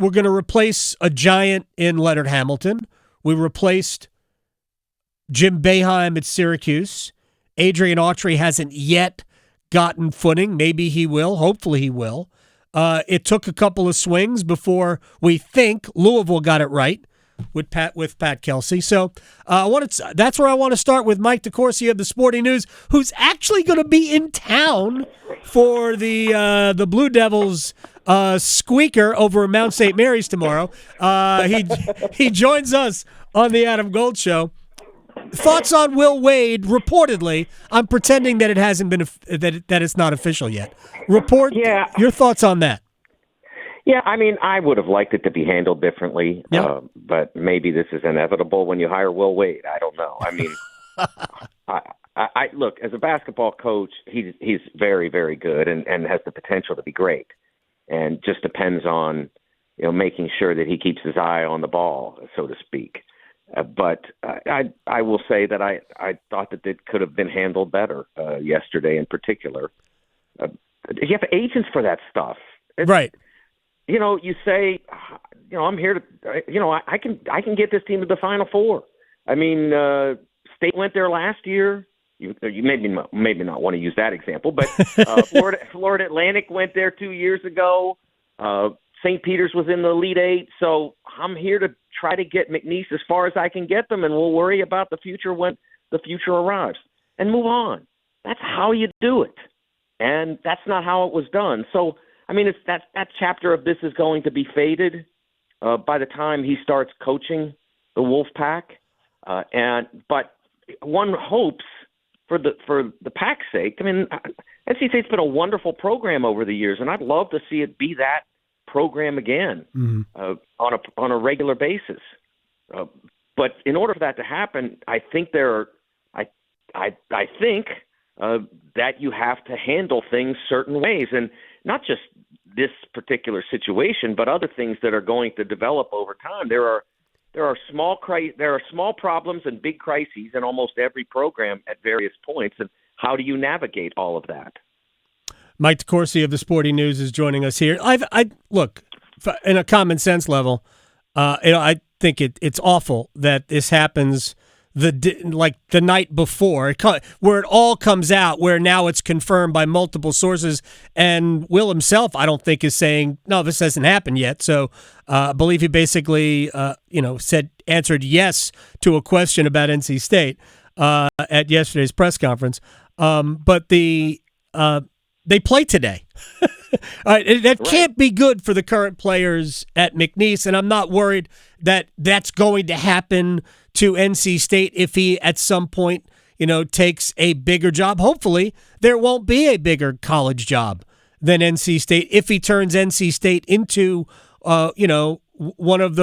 we're going to replace a giant in Leonard Hamilton. We replaced Jim Boeheim at Syracuse. Adrian Autry hasn't yet gotten footing. Maybe he will. Hopefully he will. It took a couple of swings before we think Louisville got it right with Pat Kelsey. So that's where I want to start with Mike DeCourcy of the Sporting News, who's actually going to be in town for the Blue Devils squeaker over at Mount St. Mary's tomorrow. He joins us on the Adam Gold Show. Thoughts on Will Wade? Reportedly, I'm pretending that it hasn't been that it's not official yet. Your thoughts on that? Yeah, I mean, I would have liked it to be handled differently, but maybe this is inevitable when you hire Will Wade. I don't know. I mean, I look, as a basketball coach, he's very, very good and has the potential to be great, and just depends on making sure that he keeps his eye on the ball, so to speak. But I will say that I thought that it could have been handled better yesterday in particular. You have agents for that stuff. Right. You say, I'm here to, I can get this team to the Final Four. I mean, State went there last year. You maybe not want to use that example, but Florida Atlantic went there 2 years ago. St. Peter's was in the Elite Eight, so I'm here to try to get McNeese as far as I can get them, and we'll worry about the future when the future arrives and move on. That's how you do it, and that's not how it was done. So, I mean, it's that chapter of this is going to be faded by the time he starts coaching the Wolfpack, but one hopes for the Pack's sake. I mean, NC State's been a wonderful program over the years, and I'd love to see it be that program again on a regular basis. But in order for that to happen, I think I think that you have to handle things certain ways, and not just this particular situation, but other things that are going to develop over time. There are small problems and big crises in almost every program at various points, and how do you navigate all of that? Mike DeCourcy of the Sporting News is joining us here. I look, in a common sense level, I think it's awful that this happens the night before, where it all comes out, where now it's confirmed by multiple sources, and Will himself, I don't think, is saying, no, this hasn't happened yet. So I believe he basically, answered yes to a question about NC State at yesterday's press conference. But they play today. That can't be good for the current players at McNeese, and I'm not worried that that's going to happen to NC State if he at some point, takes a bigger job. Hopefully, there won't be a bigger college job than NC State if he turns NC State into, one of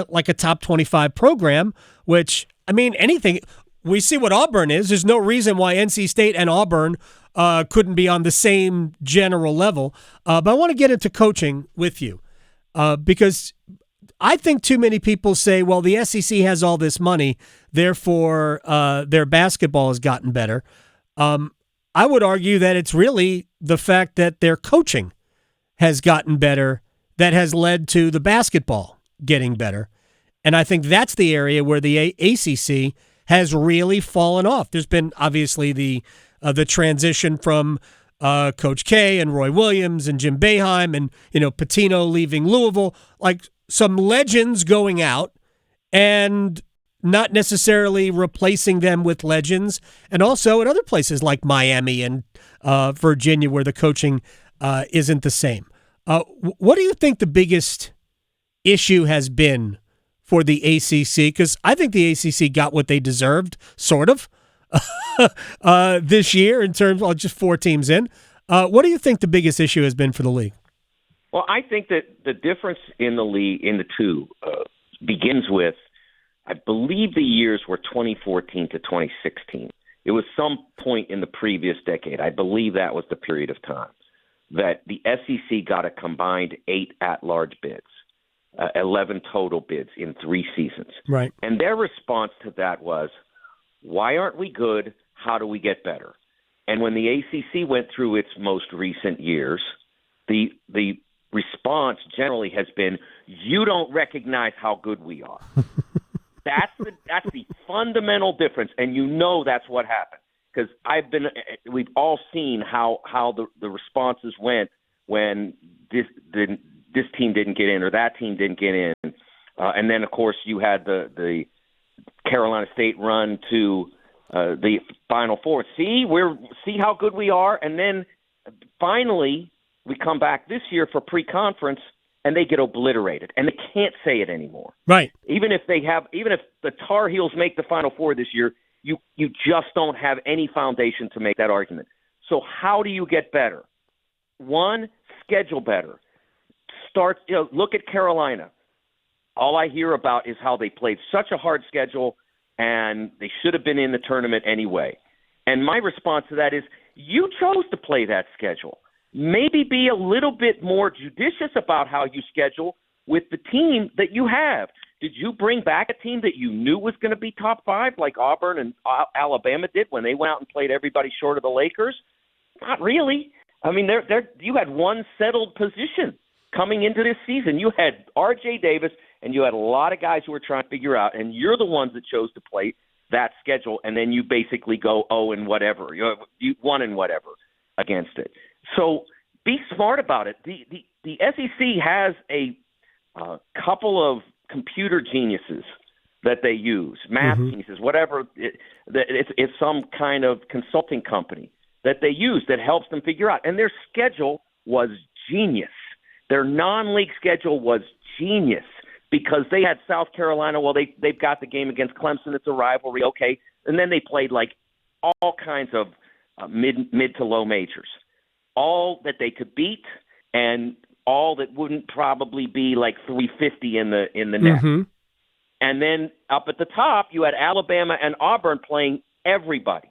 like a top 25 program. Which, I mean, anything. We see what Auburn is. There's no reason why NC State and Auburn couldn't be on the same general level. But I want to get into coaching with you because I think too many people say, well, the SEC has all this money, therefore their basketball has gotten better. I would argue that it's really the fact that their coaching has gotten better that has led to the basketball getting better. And I think that's the area where the ACC has really fallen off. There's been obviously the transition from Coach K and Roy Williams and Jim Boeheim and Pitino leaving Louisville, like some legends going out and not necessarily replacing them with legends, and also in other places like Miami and Virginia where the coaching isn't the same. What do you think the biggest issue has been for the ACC? Because I think the ACC got what they deserved, sort of, this year in terms of just 4 teams in. What do you think the biggest issue has been for the league? Well, I think that the difference in the league, in the two, begins with, I believe the years were 2014 to 2016. It was some point in the previous decade. I believe that was the period of time that the SEC got a combined 8 at-large bids, 11 total bids in 3 seasons. Right. And their response to that was, why aren't we good? How do we get better? And when the ACC went through its most recent years, the response generally has been, you don't recognize how good we are. That's the fundamental difference, and that's what happened. Because we've all seen how the responses went when this team didn't get in or that team didn't get in, and then of course you had the Carolina State run to the Final Four. See how good we are, and then finally we come back this year for pre-conference, and they get obliterated, and they can't say it anymore. Right. Even if the Tarheels make the Final Four this year, you just don't have any foundation to make that argument. So how do you get better? One, schedule better. Look at Carolina. All I hear about is how they played such a hard schedule, and they should have been in the tournament anyway. And my response to that is, you chose to play that schedule. Maybe be a little bit more judicious about how you schedule with the team that you have. Did you bring back a team that you knew was going to be top 5 like Auburn and Alabama did when they went out and played everybody short of the Lakers? Not really. I mean, you had one settled position coming into this season. You had R.J. Davis, and you had a lot of guys who were trying to figure out, and you're the ones that chose to play that schedule, and then you basically go 0 and whatever. You 1 and whatever against it. So be smart about it. The SEC has a couple of computer geniuses that they use, math geniuses, whatever. It's some kind of consulting company that they use that helps them figure out. And their schedule was genius. Their non-league schedule was genius because they had South Carolina. Well, they've got the game against Clemson. It's a rivalry. Okay. And then they played like all kinds of mid to low majors. All that they could beat and all that wouldn't probably be like 350 in the net. And then up at the top, you had Alabama and Auburn playing everybody,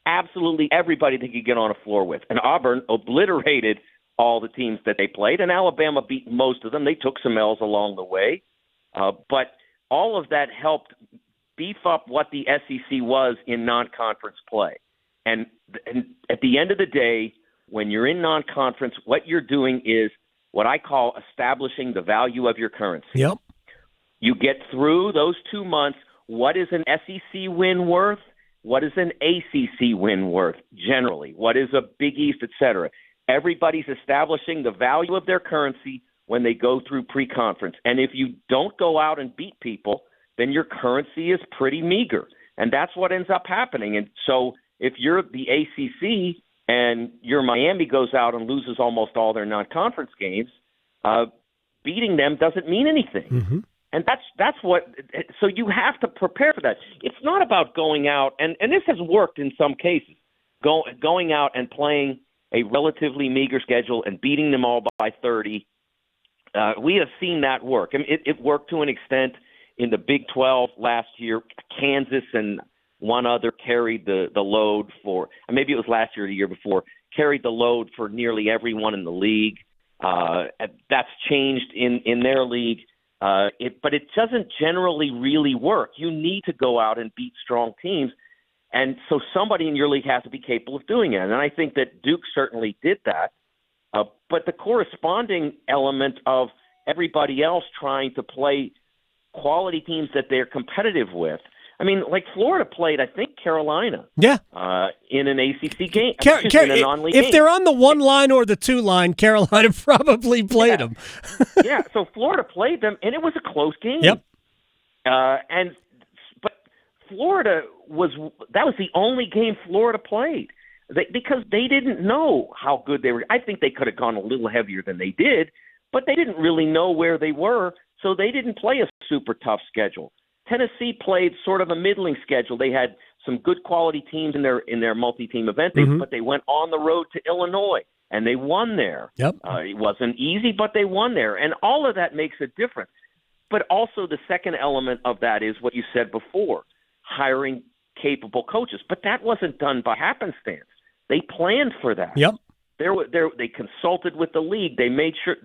absolutely everybody they could get on a floor with. And Auburn obliterated all the teams that they played, and Alabama beat most of them. They took some L's along the way. But all of that helped beef up what the SEC was in non-conference play. And at the end of the day, when you're in non-conference, what you're doing is what I call establishing the value of your currency. Yep. You get through those 2 months. What is an SEC win worth? What is an ACC win worth generally? What is a Big East, et cetera? Everybody's establishing the value of their currency when they go through pre-conference. And if you don't go out and beat people, then your currency is pretty meager. And that's what ends up happening. And so if you're the ACC and your Miami goes out and loses almost all their non-conference games, beating them doesn't mean anything. And that's what – so you have to prepare for that. It's not about going out – and this has worked in some cases, going out and playing a relatively meager schedule and beating them all by 30. We have seen that work. I mean, it worked to an extent in the Big 12 last year. Kansas and one other carried the load for – maybe it was last year or the year before – carried the load for nearly everyone in the league. That's changed in their league. But it doesn't generally really work. You need to go out and beat strong teams. And so somebody in your league has to be capable of doing it. And I think that Duke certainly did that. But the corresponding element of everybody else trying to play quality teams that they're competitive with. I mean, like Florida played, I think, Carolina. Yeah. In an ACC game. In a non-league game. If they're on the 1 line or the 2 line, Carolina probably played them. Yeah, so Florida played them, and it was a close game. Yep. But Florida that was the only game Florida played because they didn't know how good they were. I think they could have gone a little heavier than they did, but they didn't really know where they were, so they didn't play a super tough schedule. Tennessee played sort of a middling schedule. They had some good quality teams in their multi-team event, but they went on the road to Illinois, and they won there. Yep. It wasn't easy, but they won there, and all of that makes a difference. But also the second element of that is what you said before, hiring capable coaches. But that wasn't done by happenstance. They planned for that. Yep. They consulted with the league. They made sure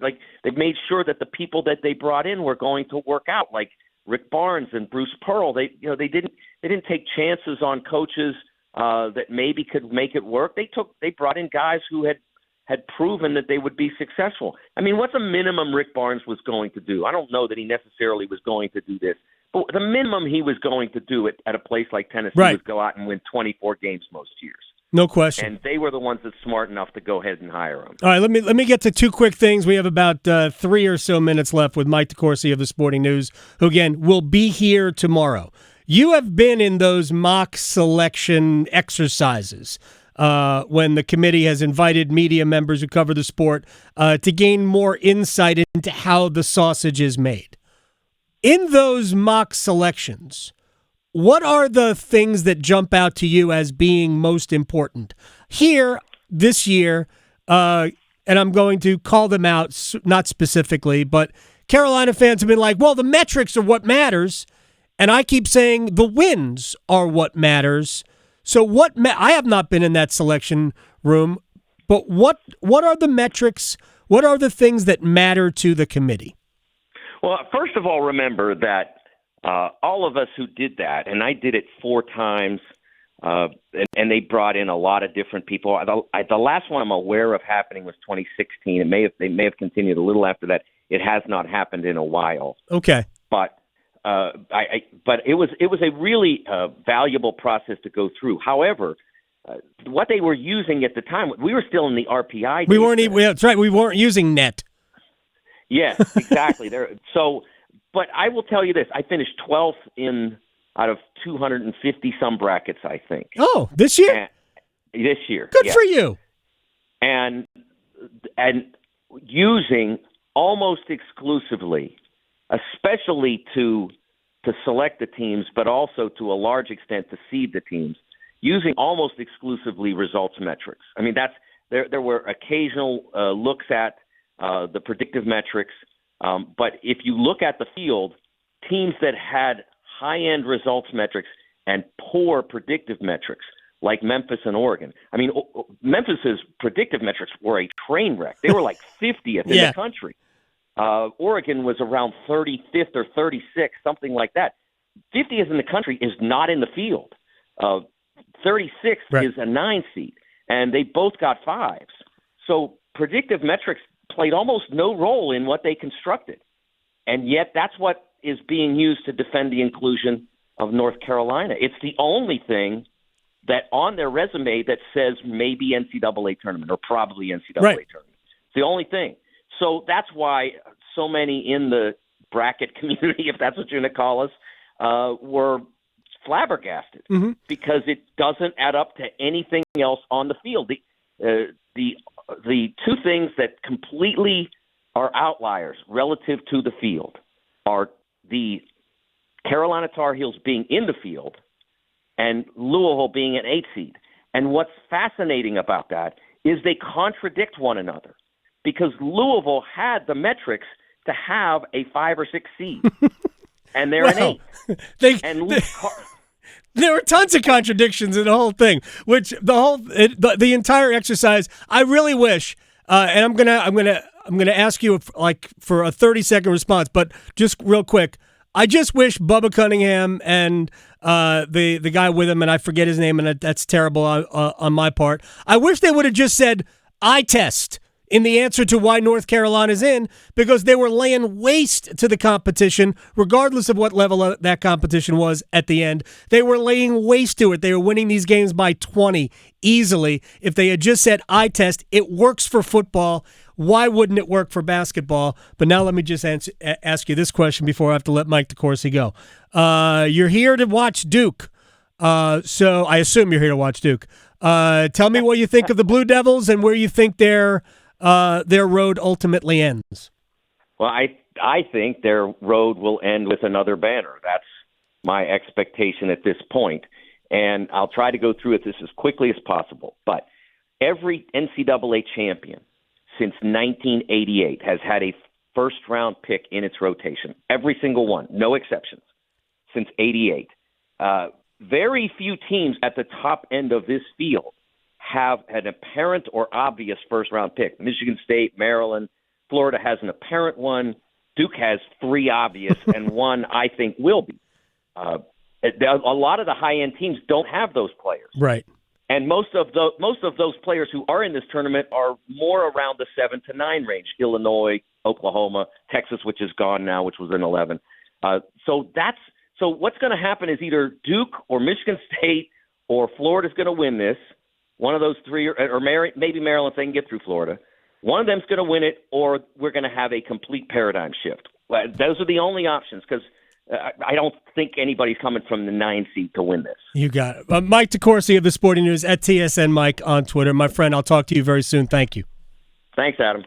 that the people that they brought in were going to work out, like Rick Barnes and Bruce Pearl. They didn't take chances on coaches that maybe could make it work. They brought in guys who had had proven that they would be successful. I mean, what's a minimum Rick Barnes was going to do? I don't know that he necessarily was going to do this, but the minimum he was going to do at a place like Tennessee was go out and win 24 games most years. No question. And they were the ones that's smart enough to go ahead and hire him. All right, let me get to two quick things. We have about 3 or so minutes left with Mike DeCourcy of the Sporting News, who, again, will be here tomorrow. You have been in those mock selection exercises when the committee has invited media members who cover the sport to gain more insight into how the sausage is made. In those mock selections, what are the things that jump out to you as being most important? Here, this year, and I'm going to call them out, not specifically, but Carolina fans have been like, well, the metrics are what matters, and I keep saying the wins are what matters. So I have not been in that selection room, but what are the metrics? What are the things that matter to the committee? Well, first of all, remember that all of us who did that, and I did it 4 times, and they brought in a lot of different people. The last one I'm aware of happening was 2016. They may have continued a little after that. It has not happened in a while. Okay, but but it was a really valuable process to go through. However, what they were using at the time, we were still in the RPI. That's right. We weren't using net. Yes, exactly. But I will tell you this: I finished 12th out of 250 some brackets, I think. Oh, this year? This year. Good for you. And using almost exclusively, especially to select the teams, but also to a large extent to seed the teams, using almost exclusively results metrics. I mean, there were occasional looks at the predictive metrics. But if you look at the field, teams that had high-end results metrics and poor predictive metrics, like Memphis and Oregon. I mean, Memphis's predictive metrics were a train wreck. They were like 50th in the country. Oregon was around 35th or 36th, something like that. 50th in the country is not in the field. 36th is a 9 seed, and they both got 5s. So predictive metrics played almost no role in what they constructed. And yet that's what is being used to defend the inclusion of North Carolina. It's the only thing that on their resume that says maybe NCAA tournament or probably NCAA tournament. It's the only thing. So that's why so many in the bracket community, if that's what you're going to call us, were flabbergasted because it doesn't add up to anything else on the field. The 2 things that completely are outliers relative to the field are the Carolina Tarheels being in the field and Louisville being an 8 seed. And what's fascinating about that is they contradict one another because Louisville had the metrics to have a 5 or 6 seed, and they're an 8. There were tons of contradictions in the whole thing, which the entire exercise. I really wish, and I'm gonna ask you for a 30-second response, but just real quick. I just wish Bubba Cunningham and the guy with him, and I forget his name, and that's terrible on my part. I wish they would have just said eye test in the answer to why North Carolina's in, because they were laying waste to the competition, regardless of what level that competition was at the end. They were laying waste to it. They were winning these games by 20 easily. If they had just said eye test, it works for football. Why wouldn't it work for basketball? But now let me just ask you this question before I have to let Mike DeCourcy go. You're here to watch Duke. So I assume you're here to watch Duke. Tell me what you think of the Blue Devils and where you think their road ultimately ends. Well, I think their road will end with another banner. That's my expectation at this point. And I'll try to go through it this as quickly as possible. But every NCAA champion since 1988 has had a first-round pick in its rotation. Every single one, no exceptions, since 88. Very few teams at the top end of this field have an apparent or obvious first-round pick. Michigan State, Maryland, Florida has an apparent one. Duke has 3 obvious, and one I think will be. A lot of the high-end teams don't have those players. Right. And most of those players who are in this tournament are more around the 7 to 9 range. Illinois, Oklahoma, Texas, which is gone now, which was in 11. So what's going to happen is either Duke or Michigan State or Florida's going to win this. One of those three, or maybe Maryland if they can get through Florida. One of them's going to win it, or we're going to have a complete paradigm shift. Those are the only options because I don't think anybody's coming from the 9 seed to win this. You got it. Mike DeCourcy of the Sporting News at TSN Mike on Twitter. My friend, I'll talk to you very soon. Thank you. Thanks, Adam.